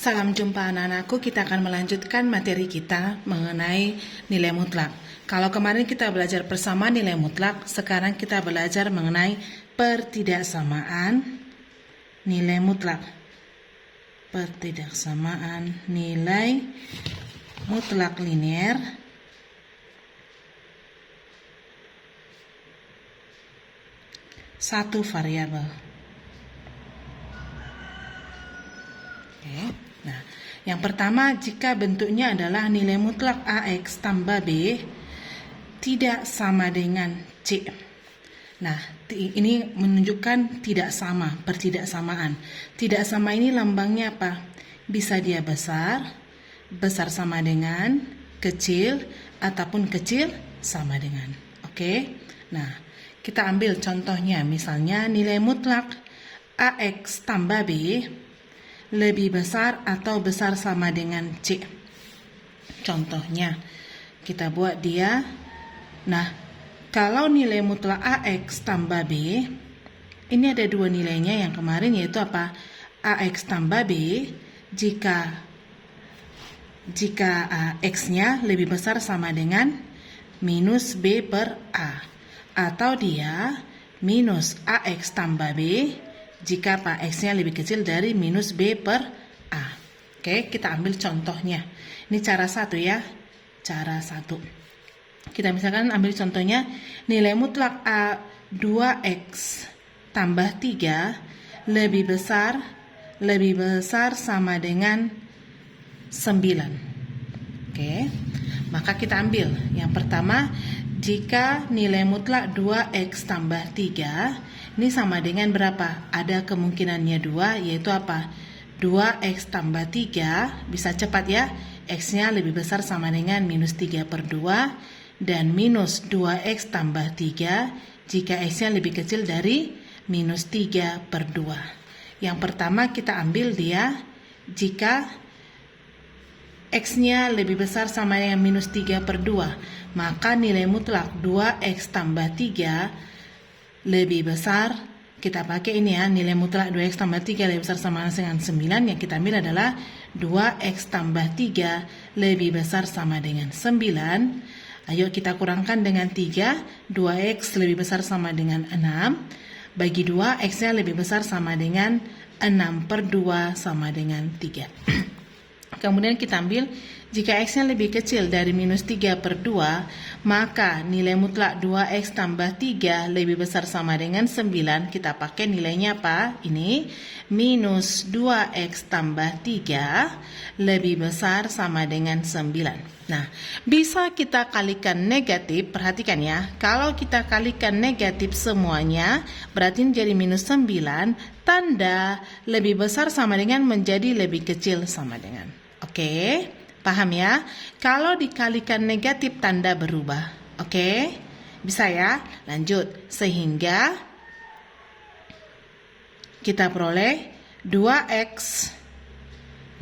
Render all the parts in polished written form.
Salam jumpa anak-anakku, kita akan melanjutkan materi kita mengenai nilai mutlak. Kalau kemarin kita belajar bersama nilai mutlak, sekarang kita belajar mengenai pertidaksamaan nilai mutlak. Pertidaksamaan nilai mutlak linier satu variabel. Oke. Nah, yang pertama, jika bentuknya adalah nilai mutlak AX tambah B tidak sama dengan C. Nah, ini menunjukkan tidak sama, pertidaksamaan. Tidak sama ini lambangnya apa? Bisa dia besar, besar sama dengan, kecil, ataupun kecil sama dengan. Oke. Nah, kita ambil contohnya, misalnya nilai mutlak AX tambah B lebih besar atau besar sama dengan C. Contohnya, kita buat dia. Nah, kalau nilai mutlak AX tambah B, ini ada dua nilainya yang kemarin, yaitu apa? AX tambah B jika X-nya lebih besar sama dengan minus B per A. Atau dia minus AX tambah B jika X-nya lebih kecil dari minus B per A. Oke, kita ambil contohnya. Ini cara satu ya. Cara satu. Kita misalkan ambil contohnya, nilai mutlak A 2X tambah 3 lebih besar sama dengan 9. Oke, maka kita ambil. Yang pertama, jika nilai mutlak 2X tambah 3 ini sama dengan berapa? Ada kemungkinannya 2, yaitu apa? 2X tambah 3, bisa cepat ya. X-nya lebih besar sama dengan minus 3 per 2. Dan minus 2X tambah 3, jika X-nya lebih kecil dari minus 3 per 2. Yang pertama kita ambil dia, jika X-nya lebih besar sama dengan minus 3 per 2, maka nilai mutlak 2X tambah 3 lebih besar, kita pakai ini ya, nilai mutlak 2X tambah 3 lebih besar sama dengan 9, yang kita ambil adalah 2X tambah 3 lebih besar sama dengan 9. Ayo kita kurangkan dengan 3, 2X lebih besar sama dengan 6, bagi 2, X-nya lebih besar sama dengan 6 per 2 sama dengan 3. Kemudian kita ambil, jika X-nya lebih kecil dari minus 3 per 2, maka nilai mutlak 2X tambah 3 lebih besar sama dengan 9. Kita pakai nilainya apa? Ini, minus 2X tambah 3 lebih besar sama dengan 9. Nah, bisa kita kalikan negatif, perhatikan ya. Kalau kita kalikan negatif semuanya, berarti menjadi minus 9, tanda lebih besar sama dengan menjadi lebih kecil sama dengan. Oke, paham ya? Kalau dikalikan negatif tanda berubah. Oke, bisa ya? Lanjut, sehingga kita peroleh 2X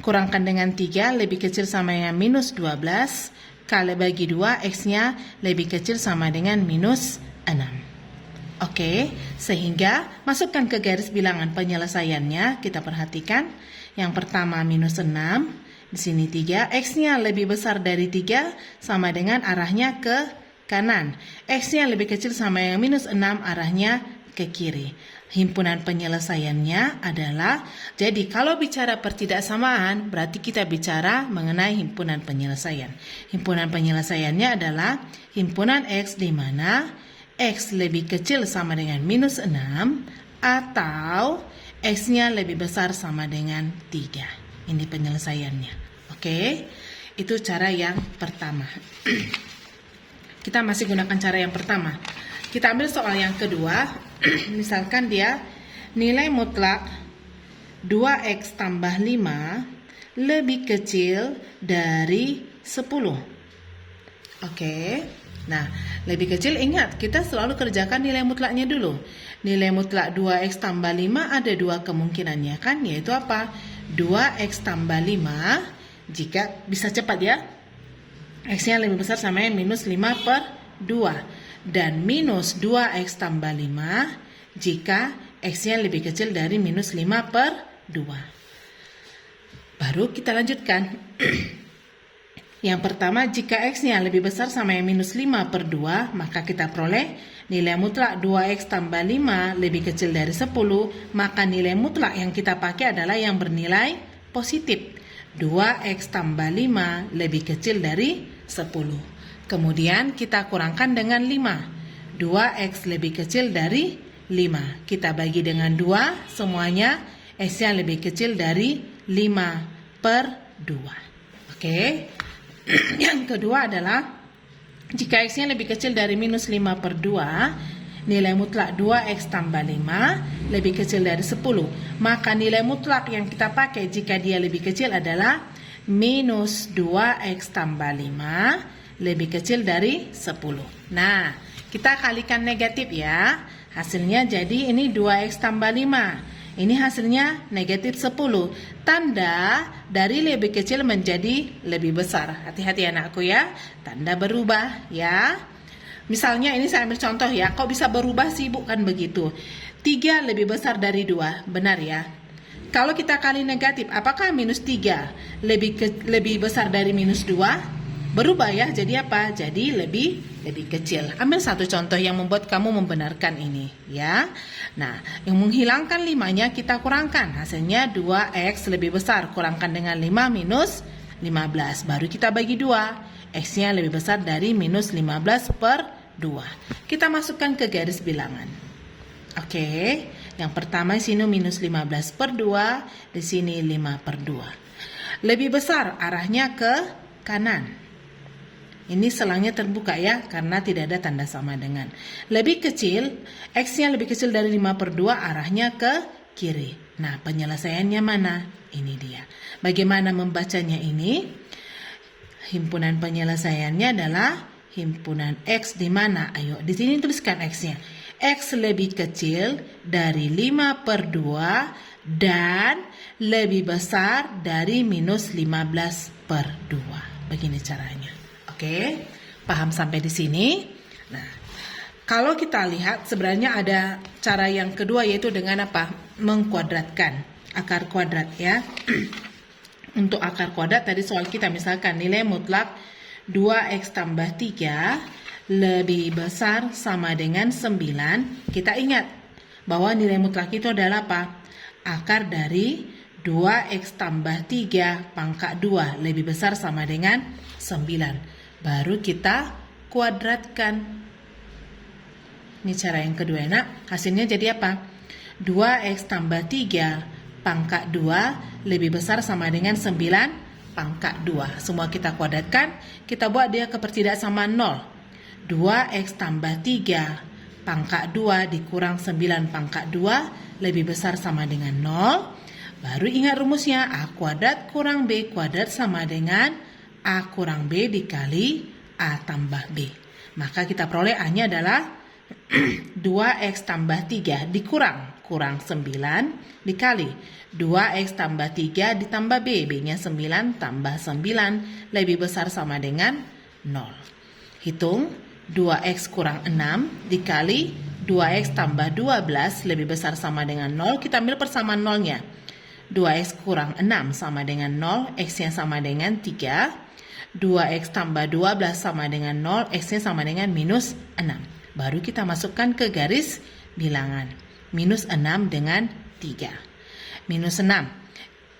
kurangkan dengan 3 lebih kecil sama dengan minus 12, kali bagi 2, X-nya lebih kecil sama dengan minus 6. Oke, sehingga masukkan ke garis bilangan penyelesaiannya. Kita perhatikan, yang pertama minus 6, di sini 3, X-nya lebih besar dari 3 sama dengan arahnya ke kanan. X-nya lebih kecil sama yang minus 6, arahnya ke kiri. Himpunan penyelesaiannya adalah, jadi kalau bicara pertidaksamaan, berarti kita bicara mengenai himpunan penyelesaian. Himpunan penyelesaiannya adalah himpunan X di mana X lebih kecil sama dengan minus 6 atau X-nya lebih besar sama dengan 3. Ini penyelesaiannya. Oke, itu cara yang pertama. Kita masih gunakan cara yang pertama. Kita ambil soal yang kedua. Misalkan dia nilai mutlak 2X tambah 5 lebih kecil dari 10. Oke. Nah, lebih kecil, ingat, kita selalu kerjakan nilai mutlaknya dulu. Nilai mutlak 2X tambah 5 ada dua kemungkinannya kan, yaitu apa? 2X tambah 5, jika bisa cepat ya, X-nya lebih besar sama yang minus 5 per 2. Dan minus 2X tambah 5, jika X-nya lebih kecil dari minus 5 per 2. Baru kita lanjutkan. Yang pertama, jika X-nya lebih besar sama yang minus 5 per 2, maka kita peroleh nilai mutlak 2X tambah 5 lebih kecil dari 10, maka nilai mutlak yang kita pakai adalah yang bernilai positif. 2X tambah 5 lebih kecil dari 10. Kemudian kita kurangkan dengan 5. 2X lebih kecil dari 5. Kita bagi dengan 2, semuanya X-nya lebih kecil dari 5 per 2. Oke. Yang kedua adalah jika X-nya lebih kecil dari minus 5 per 2, nilai mutlak 2X tambah 5 lebih kecil dari 10. Maka nilai mutlak yang kita pakai jika dia lebih kecil adalah minus 2X tambah 5 lebih kecil dari 10. Nah, kita kalikan negatif ya. Hasilnya jadi ini 2X tambah 5. Ini hasilnya negatif 10. Tanda dari lebih kecil menjadi lebih besar. Hati-hati anakku ya. Tanda berubah ya. Misalnya ini saya ambil contoh ya. Kok bisa berubah sih? Bukan begitu. 3 lebih besar dari 2. Benar ya. Kalau kita kali negatif, apakah minus 3 lebih besar dari minus 2? Berubah ya. Jadi apa? Jadi lebih kecil. Ambil satu contoh yang membuat kamu membenarkan ini ya. Nah, yang menghilangkan 5-nya kita kurangkan. Hasilnya 2X lebih besar. Kurangkan dengan 5 minus 15. Baru kita bagi 2. X-nya lebih besar dari minus 15 per 2. Kita masukkan ke garis bilangan. Oke. Yang pertama di sini minus 15 per 2. Di sini 5 per 2. Lebih besar arahnya ke kanan. Ini selangnya terbuka ya, karena tidak ada tanda sama dengan. Lebih kecil, X-nya lebih kecil dari 5 per 2, arahnya ke kiri. Nah, penyelesaiannya mana? Ini dia. Bagaimana membacanya ini? Himpunan penyelesaiannya adalah himpunan X di mana? Ayo, di sini tuliskan X-nya. X lebih kecil dari 5 per 2 dan lebih besar dari minus 15 per 2. Begini caranya. Oke, paham sampai di sini? Nah, kalau kita lihat sebenarnya ada cara yang kedua yaitu dengan apa? Mengkuadratkan akar kuadrat ya. Untuk akar kuadrat tadi soal kita misalkan nilai mutlak 2X tambah 3 lebih besar sama dengan 9. Kita ingat bahwa nilai mutlak itu adalah apa? Akar dari 2X tambah 3 pangkat 2 lebih besar sama dengan 9. Baru kita kuadratkan. Ini cara yang kedua nak. Hasilnya jadi apa? 2X tambah 3 pangkat 2 lebih besar sama dengan 9 pangkat 2. Semua kita kuadratkan. Kita buat dia kepertidaksamaan 0. 2X tambah 3 pangkat 2 dikurang 9 pangkat 2 lebih besar sama dengan 0. Baru ingat rumusnya. A kuadrat kurang B kuadrat sama dengan A kurang B dikali A tambah B. Maka kita peroleh A-nya adalah 2X tambah 3 dikurang 9 dikali 2X tambah 3 ditambah B. B-nya 9 tambah 9 lebih besar sama dengan 0. Hitung 2X kurang 6 dikali 2X tambah 12 lebih besar sama dengan 0. Kita ambil persamaan 0-nya. 2X kurang 6 sama dengan 0. X-nya sama dengan 3. 2X tambah 12 sama dengan 0, X-nya sama dengan minus 6. Baru kita masukkan ke garis bilangan. Minus 6 dengan 3. Minus 6.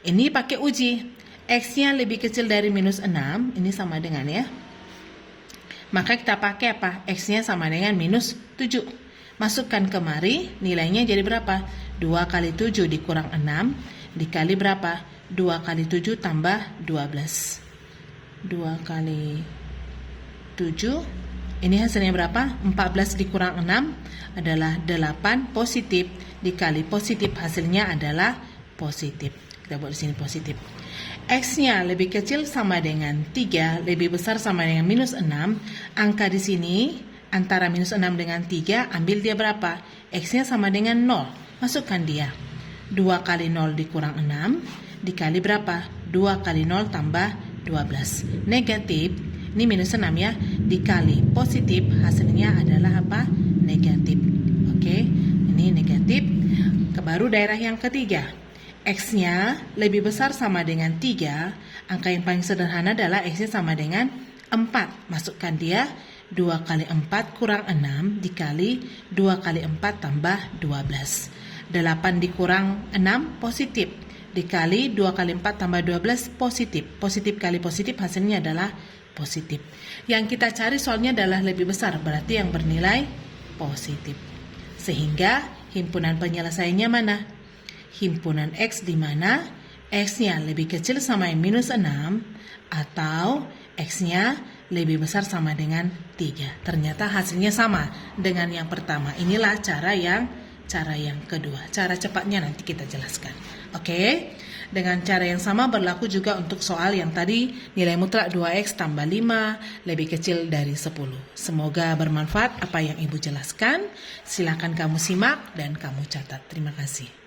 Ini pakai uji. X-nya lebih kecil dari minus 6, ini sama dengan ya. Maka kita pakai apa? X-nya sama dengan minus 7. Masukkan kemari, nilainya jadi berapa? 2 kali 7 dikurang 6, dikali berapa? 2 kali 7 tambah 12. 2 kali 7 ini hasilnya berapa? 14 dikurang 6 adalah 8 positif dikali positif hasilnya adalah positif. Kita buat di sini positif. X-nya lebih kecil sama dengan 3, lebih besar sama dengan minus 6. Angka di sini antara minus 6 dengan 3, ambil dia berapa? X-nya sama dengan 0. Masukkan dia. 2 kali 0 dikurang 6 dikali berapa? 2 kali 0 tambah 12. Negatif, ini minus 6 ya, dikali positif, hasilnya adalah apa? Negatif. Oke, ini negatif. Baru daerah yang ketiga. X-nya lebih besar sama dengan 3, angka yang paling sederhana adalah X-nya sama dengan 4. Masukkan dia, 2 kali 4 kurang 6 dikali 2 kali 4 tambah 12. 8 dikurang 6 positif, dikali 2 kali 4 tambah 12 positif. Positif kali positif hasilnya adalah positif. Yang kita cari soalnya adalah lebih besar, berarti yang bernilai positif. Sehingga himpunan penyelesaiannya mana? Himpunan X di mana X-nya lebih kecil sama yang minus 6 atau X-nya lebih besar sama dengan 3. Ternyata hasilnya sama dengan yang pertama. Inilah cara yang kedua. Cara cepatnya nanti kita jelaskan. Oke? Dengan cara yang sama berlaku juga untuk soal yang tadi nilai mutlak 2X tambah 5 lebih kecil dari 10. Semoga bermanfaat apa yang Ibu jelaskan. Silakan kamu simak dan kamu catat. Terima kasih.